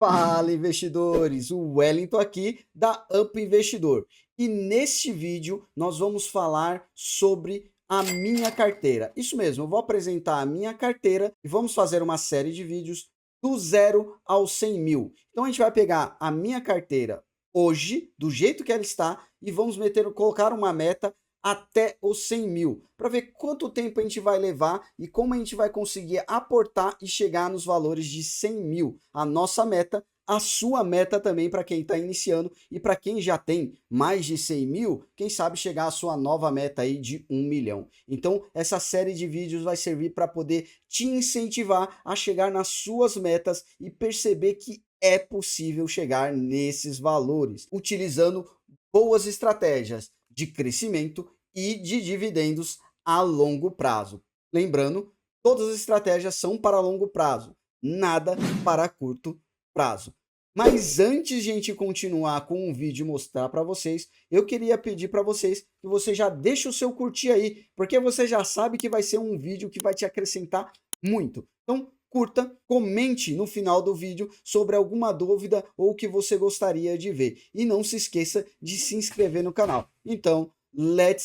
Fala, investidores! O Wellington aqui da Up Investidor. E neste vídeo nós vamos falar sobre a minha carteira. Isso mesmo, eu vou apresentar a minha carteira e vamos fazer uma série de vídeos do zero aos 100 mil. Então a gente vai pegar a minha carteira hoje, do jeito que ela está, e vamos colocar uma meta até os 100 mil, para ver quanto tempo a gente vai levar e como a gente vai conseguir aportar e chegar nos valores de 100 mil. A nossa meta, a sua meta também para quem está iniciando e para quem já tem mais de 100 mil, quem sabe chegar à sua nova meta aí de 1 milhão. Então, essa série de vídeos vai servir para poder te incentivar a chegar nas suas metas e perceber que é possível chegar nesses valores, utilizando boas estratégias de crescimento e de dividendos a longo prazo. Lembrando, todas as estratégias são para longo prazo, nada para curto prazo. Mas antes de a gente continuar com o vídeo e mostrar para vocês, eu queria pedir para vocês que você já deixe o seu curtir aí, porque você já sabe que vai ser um vídeo que vai te acrescentar muito. Então, curta, comente no final do vídeo sobre alguma dúvida ou o que você gostaria de ver. E não se esqueça de se inscrever no canal. Então,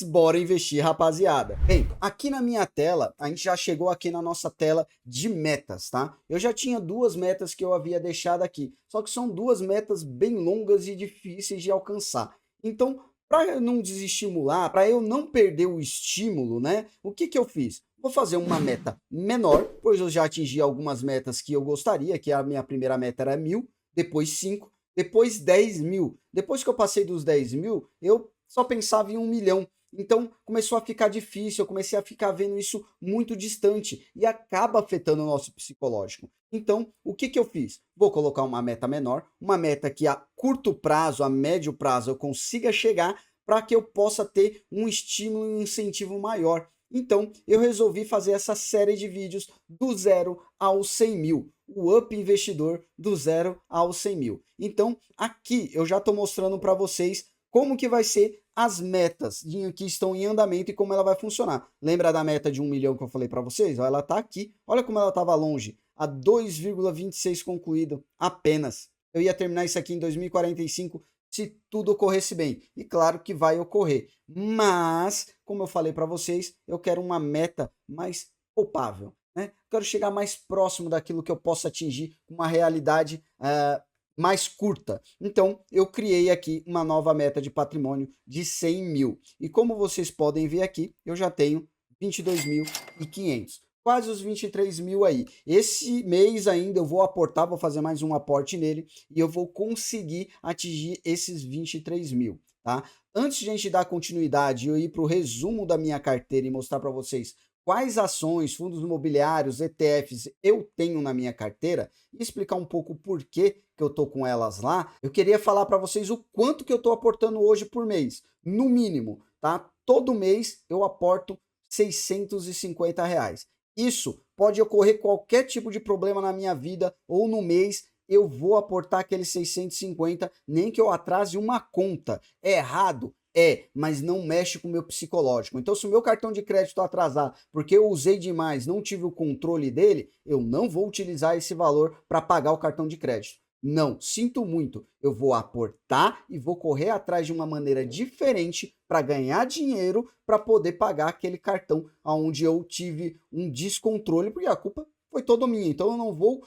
bora investir, rapaziada. Bem, aqui na minha tela, a gente já chegou aqui na nossa tela de metas, tá? Eu já tinha duas metas que eu havia deixado aqui, só que são duas metas bem longas e difíceis de alcançar. Então, para eu não desestimular, para eu não perder o estímulo, né? O que que eu fiz? Vou fazer uma meta menor, pois eu já atingi algumas metas que eu gostaria, que a minha primeira meta era 1.000, depois 5, depois 10 mil. Depois que eu passei dos 10 mil, eu só pensava em 1 milhão. Então começou a ficar difícil, eu comecei a ficar vendo isso muito distante e acaba afetando o nosso psicológico. Então, o que que eu fiz? Vou colocar uma meta menor, uma meta que a curto prazo, a médio prazo eu consiga chegar para que eu possa ter um estímulo e um incentivo maior. Então, eu resolvi fazer essa série de vídeos do zero aos 100 mil. O Up Investidor do zero aos 100 mil. Então, aqui eu já estou mostrando para vocês como que vai ser as metas que estão em andamento e como ela vai funcionar. Lembra da meta de 1 milhão que eu falei para vocês? Ela está aqui. Olha como ela estava longe. A 2,26 concluído apenas. Eu ia terminar isso aqui em 2045 se tudo ocorresse bem. E claro que vai ocorrer. Mas, como eu falei para vocês, eu quero uma meta mais palpável. Né? Quero chegar mais próximo daquilo que eu possa atingir com uma realidade mais curta. Então, eu criei aqui uma nova meta de patrimônio de 100 mil. E como vocês podem ver aqui, eu já tenho 22.500. Quase os 23 mil aí. Esse mês ainda eu vou aportar, vou fazer mais um aporte nele e eu vou conseguir atingir esses 23 mil, tá? Antes de a gente dar continuidade e eu ir para o resumo da minha carteira e mostrar para vocês quais ações, fundos imobiliários, ETFs eu tenho na minha carteira e explicar um pouco por que eu tô com elas lá, eu queria falar para vocês o quanto que eu tô aportando hoje por mês, no mínimo, tá? Todo mês eu aporto R$ 650. Isso pode ocorrer qualquer tipo de problema na minha vida ou no mês, eu vou aportar aqueles 650, nem que eu atrase uma conta. É errado? É, mas não mexe com o meu psicológico. Então, se o meu cartão de crédito atrasar porque eu usei demais, não tive o controle dele, eu não vou utilizar esse valor para pagar o cartão de crédito. Não, sinto muito. Eu vou aportar e vou correr atrás de uma maneira diferente para ganhar dinheiro para poder pagar aquele cartão onde eu tive um descontrole, porque a culpa foi toda minha. Então, eu não vou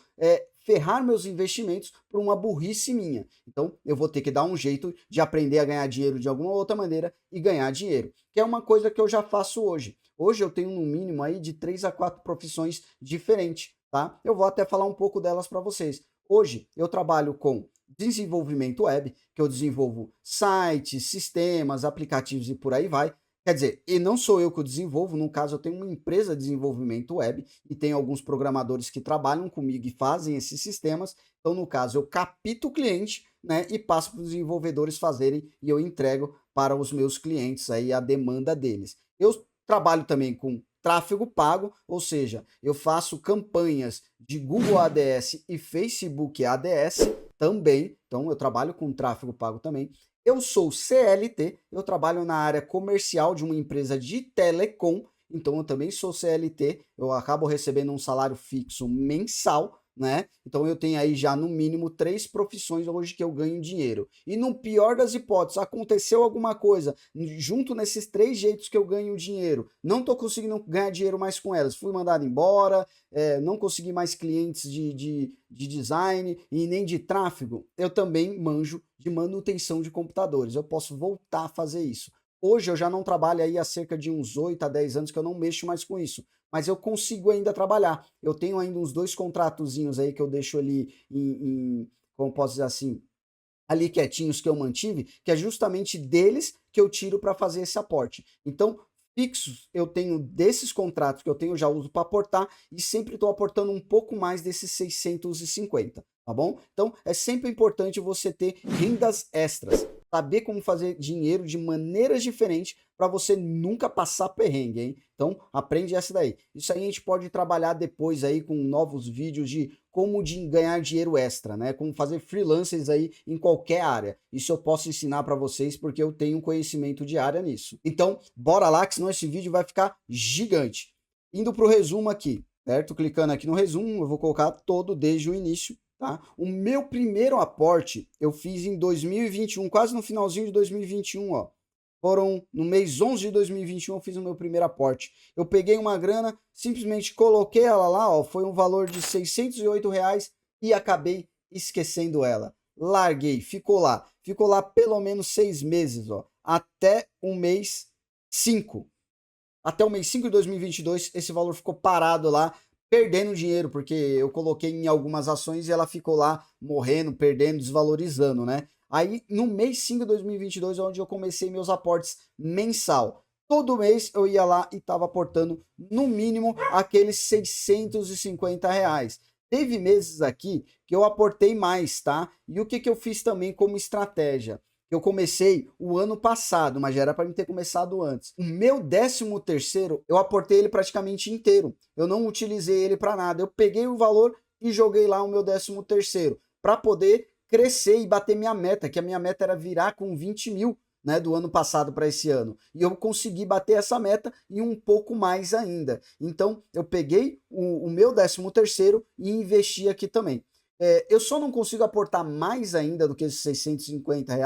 ferrar meus investimentos por uma burrice minha. Então, eu vou ter que dar um jeito de aprender a ganhar dinheiro de alguma outra maneira e ganhar dinheiro, que é uma coisa que eu já faço hoje. Hoje eu tenho no mínimo aí de 3 a 4 profissões diferentes, tá? Eu vou até falar um pouco delas para vocês. Hoje eu trabalho com desenvolvimento web, que eu desenvolvo sites, sistemas, aplicativos e por aí vai. Quer dizer, e não sou eu que o desenvolvo, no caso eu tenho uma empresa de desenvolvimento web e tem alguns programadores que trabalham comigo e fazem esses sistemas. Então, no caso, eu capto o cliente, né, e passo para os desenvolvedores fazerem e eu entrego para os meus clientes aí a demanda deles. Eu trabalho também com tráfego pago, ou seja, eu faço campanhas de Google ADS e Facebook ADS também, então eu trabalho com tráfego pago também. Eu sou CLT, eu trabalho na área comercial de uma empresa de telecom, então eu também sou CLT, eu acabo recebendo um salário fixo mensal, né? Então eu tenho aí já no mínimo 3 profissões hoje que eu ganho dinheiro. E no pior das hipóteses, aconteceu alguma coisa, junto nesses 3 jeitos que eu ganho dinheiro, não tô conseguindo ganhar dinheiro mais com elas, fui mandado embora, não consegui mais clientes de design e nem de tráfego, eu também manjo de manutenção de computadores, eu posso voltar a fazer isso. Hoje eu já não trabalho aí há cerca de uns 8 a 10 anos que eu não mexo mais com isso, mas eu consigo ainda trabalhar. Eu tenho ainda uns 2 contratozinhos aí que eu deixo ali como posso dizer assim, ali quietinhos que eu mantive, que é justamente deles que eu tiro para fazer esse aporte. Então, fixos eu tenho desses contratos que eu tenho, eu já uso para aportar e sempre estou aportando um pouco mais desses 650, tá bom? Então, é sempre importante você ter rendas extras, saber como fazer dinheiro de maneiras diferentes para você nunca passar perrengue, hein? Então, aprende essa daí. Isso aí a gente pode trabalhar depois aí com novos vídeos de como ganhar dinheiro extra, né? Como fazer freelancers aí em qualquer área. Isso eu posso ensinar para vocês porque eu tenho conhecimento de área nisso. Então, bora lá que senão esse vídeo vai ficar gigante. Indo para o resumo aqui, certo? Clicando aqui no resumo, eu vou colocar todo desde o início, tá? O meu primeiro aporte eu fiz em 2021, quase no finalzinho de 2021, ó. Foram no mês 11 de 2021 eu fiz o meu primeiro aporte. Eu peguei uma grana, simplesmente coloquei ela lá, ó, foi um valor de R$ 608 e acabei esquecendo ela. Larguei, ficou lá. Ficou lá pelo menos 6 meses, ó, até o mês 5. Até o mês 5 de 2022, esse valor ficou parado lá, perdendo dinheiro, porque eu coloquei em algumas ações e ela ficou lá morrendo, perdendo, desvalorizando, né? Aí, no mês 5 de 2022 é onde eu comecei meus aportes mensal. Todo mês eu ia lá e estava aportando, no mínimo, aqueles R$ 650. Teve meses aqui que eu aportei mais, tá? E o que eu fiz também como estratégia? Eu comecei o ano passado, mas já era para mim ter começado antes. O meu 13º, eu aportei ele praticamente inteiro. Eu não utilizei ele para nada. Eu peguei o valor e joguei lá o meu 13º para poder crescer e bater minha meta, que a minha meta era virar com 20 mil, né, do ano passado para esse ano. E eu consegui bater essa meta e um pouco mais ainda. Então, eu peguei o meu 13º e investi aqui também. Eu só não consigo aportar mais ainda do que esses R$ 650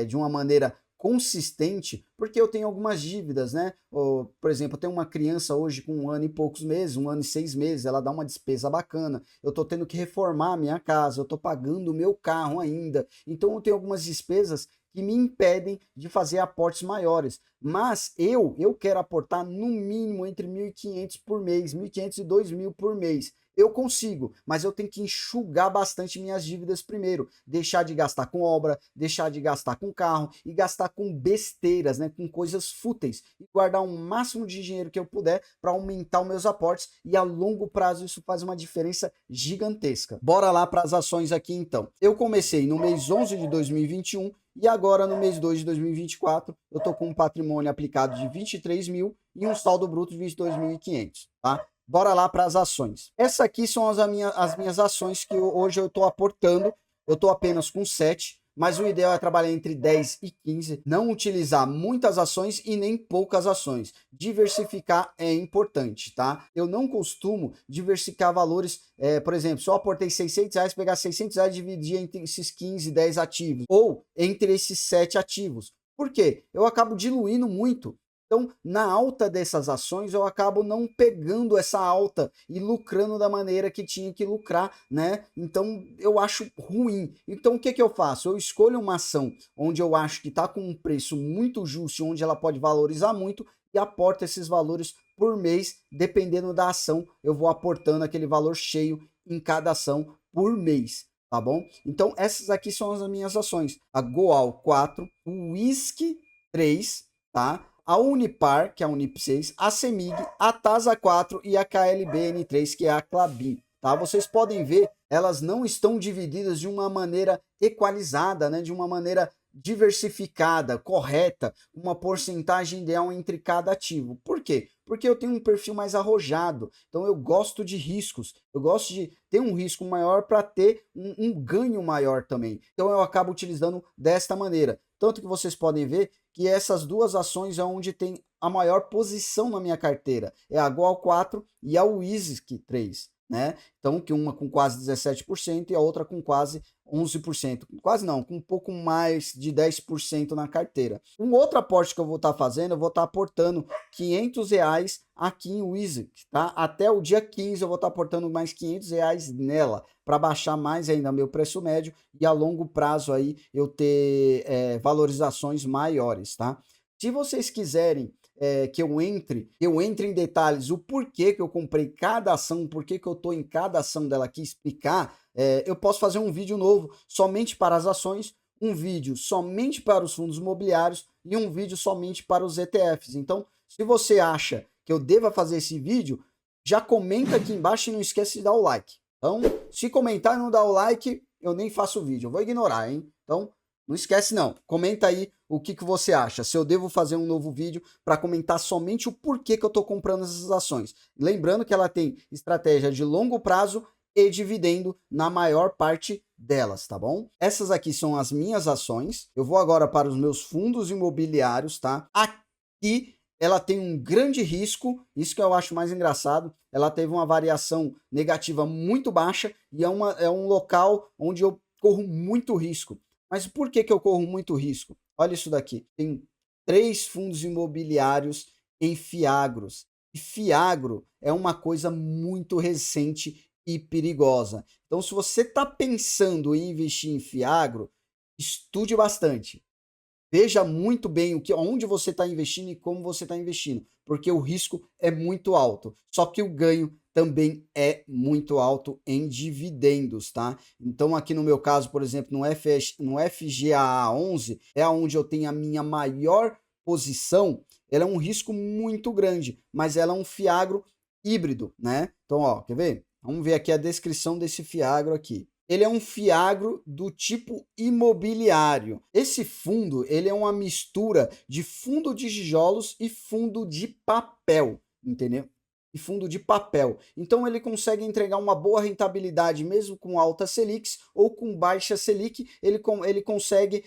de uma maneira consistente, porque eu tenho algumas dívidas, né? Por exemplo, eu tenho uma criança hoje com 1 ano e poucos meses, 1 ano e 6 meses, ela dá uma despesa bacana. Eu tô tendo que reformar a minha casa, eu tô pagando o meu carro ainda. Então eu tenho algumas despesas que me impedem de fazer aportes maiores. Mas eu quero aportar no mínimo entre 1.500 por mês, 1.500 e 2.000 por mês. Eu consigo, mas eu tenho que enxugar bastante minhas dívidas primeiro, deixar de gastar com obra, deixar de gastar com carro e gastar com besteiras, né, com coisas fúteis e guardar o máximo de dinheiro que eu puder para aumentar os meus aportes e a longo prazo isso faz uma diferença gigantesca. Bora lá para as ações aqui então. Eu comecei no mês 11 de 2021 e agora no mês 2 de 2024 eu tô com um patrimônio aplicado de 23 mil e um saldo bruto de 22.500, tá? Bora lá para as ações. Essa aqui são as minhas ações que hoje eu estou aportando. Eu estou apenas com 7, mas o ideal é trabalhar entre 10 e 15. Não utilizar muitas ações e nem poucas ações. Diversificar é importante, tá? Eu não costumo diversificar valores. Por exemplo, se eu aportei R$ 600, pegar R$ 600 e dividir entre esses 15, 10 ativos. Ou entre esses 7 ativos. Por quê? Eu acabo diluindo muito. Então, na alta dessas ações, eu acabo não pegando essa alta e lucrando da maneira que tinha que lucrar, né? Então, eu acho ruim. Então, o que eu faço? Eu escolho uma ação onde eu acho que está com um preço muito justo, onde ela pode valorizar muito e aporto esses valores por mês, dependendo da ação, eu vou aportando aquele valor cheio em cada ação por mês. Tá bom? Então, essas aqui são as minhas ações. A Goal 4, o Whisky 3, tá? A Unipar, que é a Unip 6, a Semig, a Tasa 4 e a KLBN3, que é a Klabin. Tá? Vocês podem ver, elas não estão divididas de uma maneira equalizada, né? De uma maneira diversificada, correta, uma porcentagem ideal entre cada ativo. Por quê? Porque eu tenho um perfil mais arrojado, então eu gosto de riscos, eu gosto de ter um risco maior para ter um ganho maior também. Então eu acabo utilizando desta maneira. Tanto que vocês podem ver que essas duas ações é onde tem a maior posição na minha carteira. É a Goal 4 e a Whisky 3. né? Então, que uma com quase 17% e a outra com quase 11%. Quase não, com um pouco mais de 10% na carteira. Um outro aporte que eu vou estar fazendo, eu vou estar aportando R$ 500 aqui em Wizard, tá? Até o dia 15 eu vou estar aportando mais R$ 500 nela, para baixar mais ainda meu preço médio e a longo prazo aí eu ter valorizações maiores, tá? Se vocês quiserem que eu entre em detalhes o porquê que eu comprei cada ação, porquê que eu estou em cada ação dela aqui, explicar, eu posso fazer um vídeo novo somente para as ações, um vídeo somente para os fundos imobiliários e um vídeo somente para os ETFs. Então, se você acha que eu deva fazer esse vídeo, já comenta aqui embaixo e não esquece de dar o like. Então, se comentar e não dar o like, eu nem faço o vídeo, eu vou ignorar, hein? Então, não esquece não, comenta aí o que você acha, se eu devo fazer um novo vídeo para comentar somente o porquê que eu estou comprando essas ações. Lembrando que ela tem estratégia de longo prazo e dividendo na maior parte delas, tá bom? Essas aqui são as minhas ações. Eu vou agora para os meus fundos imobiliários, tá? Aqui ela tem um grande risco, isso que eu acho mais engraçado. Ela teve uma variação negativa muito baixa e é um local onde eu corro muito risco. Mas por que eu corro muito risco? Olha isso daqui. Tem 3 fundos imobiliários em Fiagros. E Fiagro é uma coisa muito recente e perigosa. Então, se você está pensando em investir em Fiagro, estude bastante. Veja muito bem onde você está investindo e como você está investindo, porque o risco é muito alto, só que o ganho também é muito alto em dividendos, tá? Então aqui no meu caso, por exemplo, no FGAA11, é onde eu tenho a minha maior posição, ela é um risco muito grande, mas ela é um Fiagro híbrido, né? Então, ó, quer ver? Vamos ver aqui a descrição desse Fiagro aqui. Ele é um Fiagro do tipo imobiliário. Esse fundo, ele é uma mistura de fundo de tijolos e fundo de papel, entendeu? E fundo de papel. Então ele consegue entregar uma boa rentabilidade mesmo com alta Selic ou com baixa Selic, ele consegue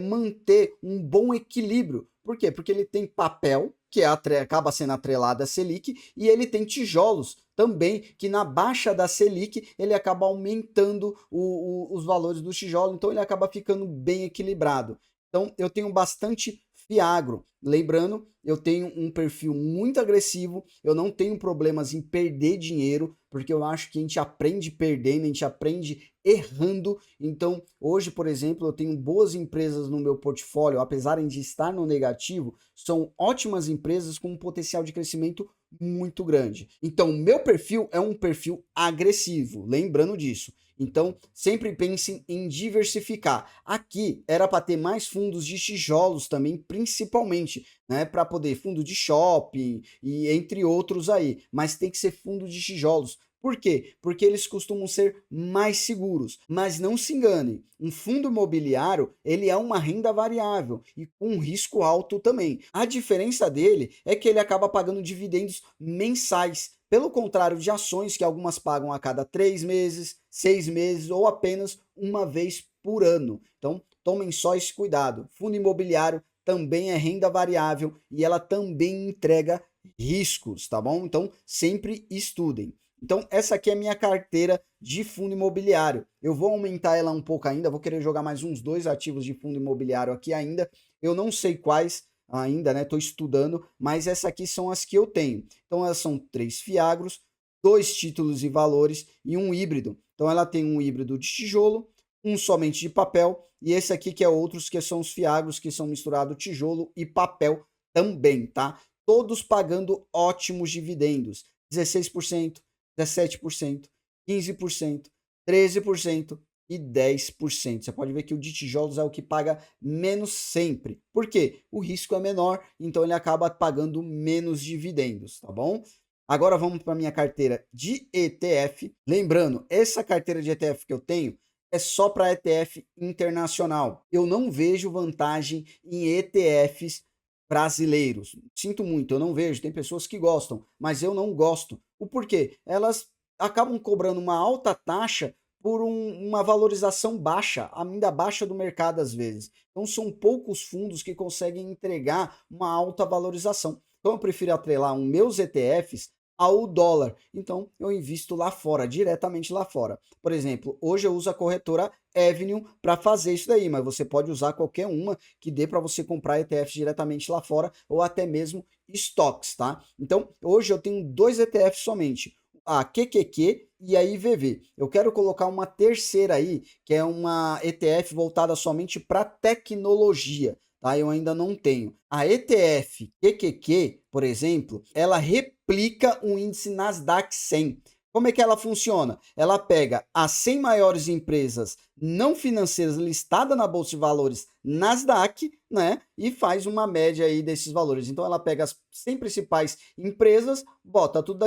manter um bom equilíbrio. Por quê? Porque ele tem papel, que acaba sendo atrelado à Selic, e ele tem tijolos também, que na baixa da Selic ele acaba aumentando os valores do tijolo, então ele acaba ficando bem equilibrado. Então eu tenho bastante Fiagro. Lembrando, eu tenho um perfil muito agressivo, eu não tenho problemas em perder dinheiro, porque eu acho que a gente aprende perdendo, a gente aprende errando. Então, hoje, por exemplo, eu tenho boas empresas no meu portfólio, apesar de estar no negativo, são ótimas empresas com um potencial de crescimento muito grande. Então, meu perfil é um perfil agressivo, lembrando disso. Então, sempre pensem em diversificar. Aqui era para ter mais fundos de tijolos também, principalmente, né, para poder fundo de shopping e entre outros aí, mas tem que ser fundo de tijolos. Por quê? Porque eles costumam ser mais seguros. Mas não se engane, um fundo imobiliário, ele é uma renda variável e com risco alto também. A diferença dele é que ele acaba pagando dividendos mensais, pelo contrário de ações que algumas pagam a cada 3 meses, 6 meses ou apenas uma vez por ano. Então, tomem só esse cuidado. Fundo imobiliário também é renda variável e ela também entrega riscos, tá bom? Então, sempre estudem. Então, essa aqui é a minha carteira de fundo imobiliário. Eu vou aumentar ela um pouco ainda, vou querer jogar mais uns 2 ativos de fundo imobiliário aqui ainda. Eu não sei quais ainda, né? Estou estudando, mas essas aqui são as que eu tenho. Então, elas são 3 Fiagros, 2 títulos e valores e um híbrido. Então, ela tem um híbrido de tijolo, um somente de papel, e esse aqui que é outros que são os Fiagros, que são misturado tijolo e papel também, tá? Todos pagando ótimos dividendos, 16%, 17%, 15%, 13% e 10%. Você pode ver que o de tijolos é o que paga menos sempre. Por quê? O risco é menor, então ele acaba pagando menos dividendos, tá bom? Agora vamos para a minha carteira de ETF. Lembrando, essa carteira de ETF que eu tenho é só para ETF internacional. Eu não vejo vantagem em ETFs brasileiros. Sinto muito, eu não vejo. Tem pessoas que gostam, mas eu não gosto. O porquê? Elas acabam cobrando uma alta taxa por uma valorização baixa, ainda baixa do mercado às vezes. Então são poucos fundos que conseguem entregar uma alta valorização. Então eu prefiro atrelar os meus ETFs ao dólar. Então, eu invisto lá fora, diretamente lá fora. Por exemplo, hoje eu uso a corretora Avenue para fazer isso daí, mas você pode usar qualquer uma que dê para você comprar ETFs diretamente lá fora ou até mesmo estoques, tá? Então, hoje eu tenho dois ETFs somente, a QQQ e a IVV. Eu quero colocar uma terceira aí, que é uma ETF voltada somente para tecnologia. Tá? Eu ainda não tenho. A ETF QQQ, por exemplo, ela replica o índice Nasdaq 100. Como é que ela funciona? Ela pega as 100 maiores empresas não financeiras listadas na Bolsa de Valores Nasdaq, né? E faz uma média aí desses valores. Então ela pega as 100 principais empresas, bota tudo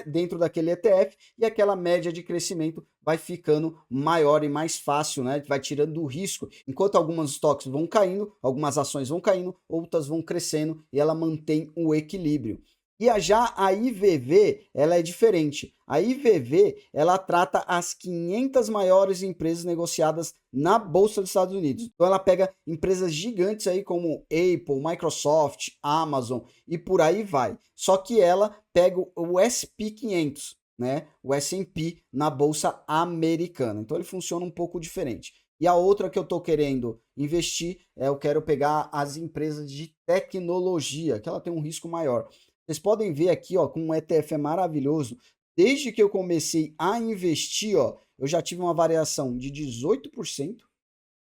dentro daquele ETF e aquela média de crescimento vai ficando maior e mais fácil, né? Vai tirando do risco. Enquanto algumas estoques vão caindo, algumas ações vão caindo, outras vão crescendo e ela mantém o equilíbrio. E já a IVV, ela é diferente. A IVV, ela trata as 500 maiores empresas negociadas na Bolsa dos Estados Unidos. Então ela pega empresas gigantes aí como Apple, Microsoft, Amazon e por aí vai. Só que ela pega o SP 500, né? O S&P na Bolsa Americana. Então ele funciona um pouco diferente. E a outra que eu estou querendo investir, eu quero pegar as empresas de tecnologia, que ela tem um risco maior. Vocês podem ver aqui, ó, como o ETF é maravilhoso. Desde que eu comecei a investir, ó, eu já tive uma variação de 18%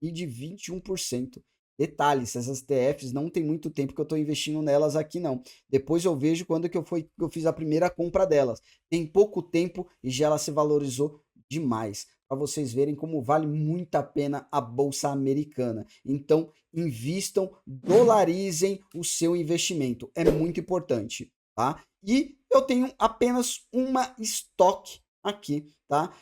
e de 21%. Detalhes, essas ETFs não tem muito tempo que eu estou investindo nelas aqui, não. Depois eu vejo quando que eu fiz a primeira compra delas. Tem pouco tempo e já ela se valorizou demais. Para vocês verem como vale muito a pena a Bolsa Americana. Então, invistam, dolarizem o seu investimento. É muito importante, tá? E eu tenho apenas uma estoque aqui, tá?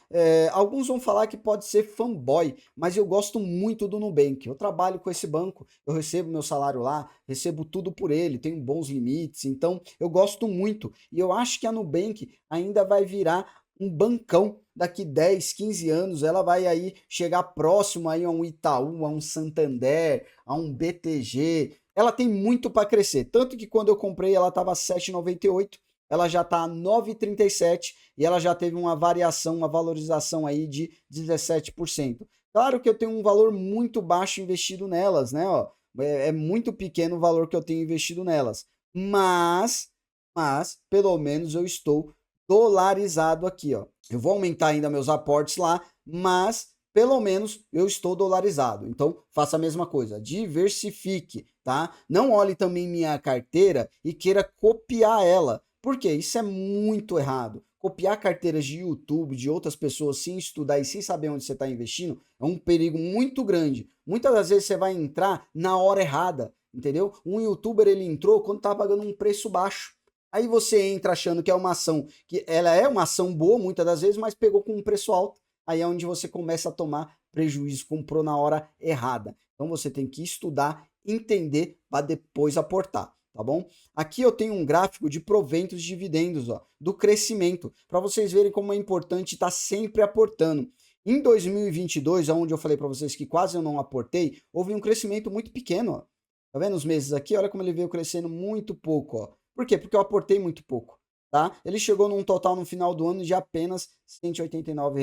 Alguns vão falar que pode ser fanboy, mas eu gosto muito do Nubank. Eu trabalho com esse banco, eu recebo meu salário lá, recebo tudo por ele, tenho bons limites, então eu gosto muito. E eu acho que a Nubank ainda vai virar um bancão daqui 10, 15 anos, ela vai aí chegar próximo aí a um Itaú, a um Santander, a um BTG. Ela tem muito para crescer, tanto que quando eu comprei ela estava 7,98, ela já está 9,37 e ela já teve uma variação, uma valorização aí de 17%. Claro que eu tenho um valor muito baixo investido nelas, né? Ó, é muito pequeno o valor que eu tenho investido nelas, mas pelo menos eu estou dolarizado aqui, ó. Eu vou aumentar ainda meus aportes lá, mas pelo menos eu estou dolarizado. Então, faça a mesma coisa, diversifique, tá? Não olhe também minha carteira e queira copiar ela. Por quê? Isso é muito errado. Copiar carteiras de YouTube, de outras pessoas, sem estudar e sem saber onde você está investindo, é um perigo muito grande. Muitas das vezes você vai entrar na hora errada, entendeu? Um youtuber, ele entrou quando estava pagando um preço baixo. Aí você entra achando que é uma ação, que ela é uma ação boa muitas das vezes, mas pegou com um preço alto. Aí é onde você começa a tomar prejuízo, comprou na hora errada. Então você tem que estudar, entender para depois aportar, tá bom? Aqui eu tenho um gráfico de proventos e dividendos, ó, do crescimento, para vocês verem como é importante estar sempre aportando. Em 2022, onde eu falei para vocês que quase eu não aportei, houve um crescimento muito pequeno, ó. Tá vendo os meses aqui? Olha como ele veio crescendo muito pouco, ó. Por quê? Porque eu aportei muito pouco, tá? Ele chegou num total no final do ano de apenas R$ 189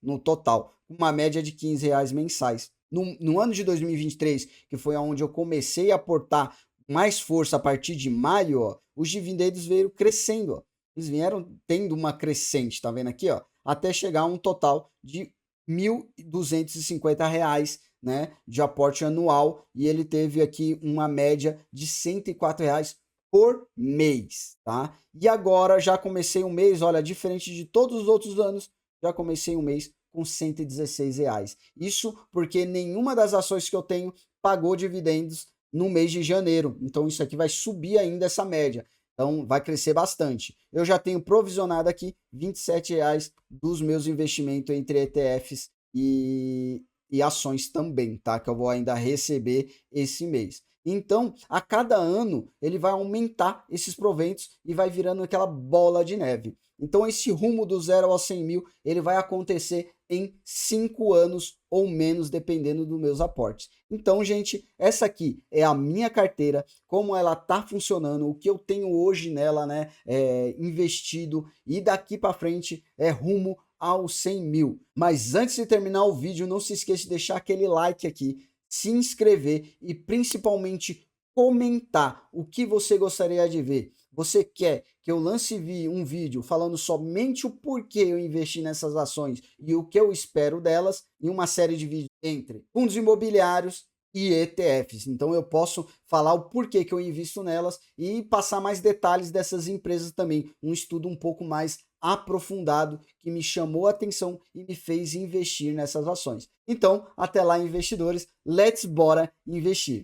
no total, uma média de R$ 15 mensais. No ano de 2023, que foi onde eu comecei a aportar mais força a partir de maio, ó, os dividendos vieram crescendo, ó. Eles vieram tendo uma crescente, tá vendo aqui, ó, até chegar a um total de R$ 1.250, né, de aporte anual, e ele teve aqui uma média de R$ 104 por mês, tá? E agora já comecei um mês, olha, diferente de todos os outros anos, já comecei um mês com R$ 116. Isso porque nenhuma das ações que eu tenho pagou dividendos no mês de janeiro. Então isso aqui vai subir ainda essa média. Então vai crescer bastante. Eu já tenho provisionado aqui R$ 27 dos meus investimentos entre ETFs e ações também, tá? Que eu vou ainda receber esse mês. Então, a cada ano, ele vai aumentar esses proventos e vai virando aquela bola de neve. Então, esse rumo do 0 aos 100 mil, ele vai acontecer em 5 anos ou menos, dependendo dos meus aportes. Então, gente, essa aqui é a minha carteira, como ela está funcionando, o que eu tenho hoje nela, né, investido, e daqui para frente é rumo aos 100 mil. Mas antes de terminar o vídeo, não se esqueça de deixar aquele like aqui, se inscrever e principalmente comentar o que você gostaria de ver. Você quer que eu lance um vídeo falando somente o porquê eu investi nessas ações e o que eu espero delas, em uma série de vídeos entre fundos imobiliários e ETFs. Então eu posso falar o porquê que eu invisto nelas e passar mais detalhes dessas empresas também, um estudo um pouco mais aprofundado que me chamou a atenção e me fez investir nessas ações. Então, até lá, investidores, let's bora investir.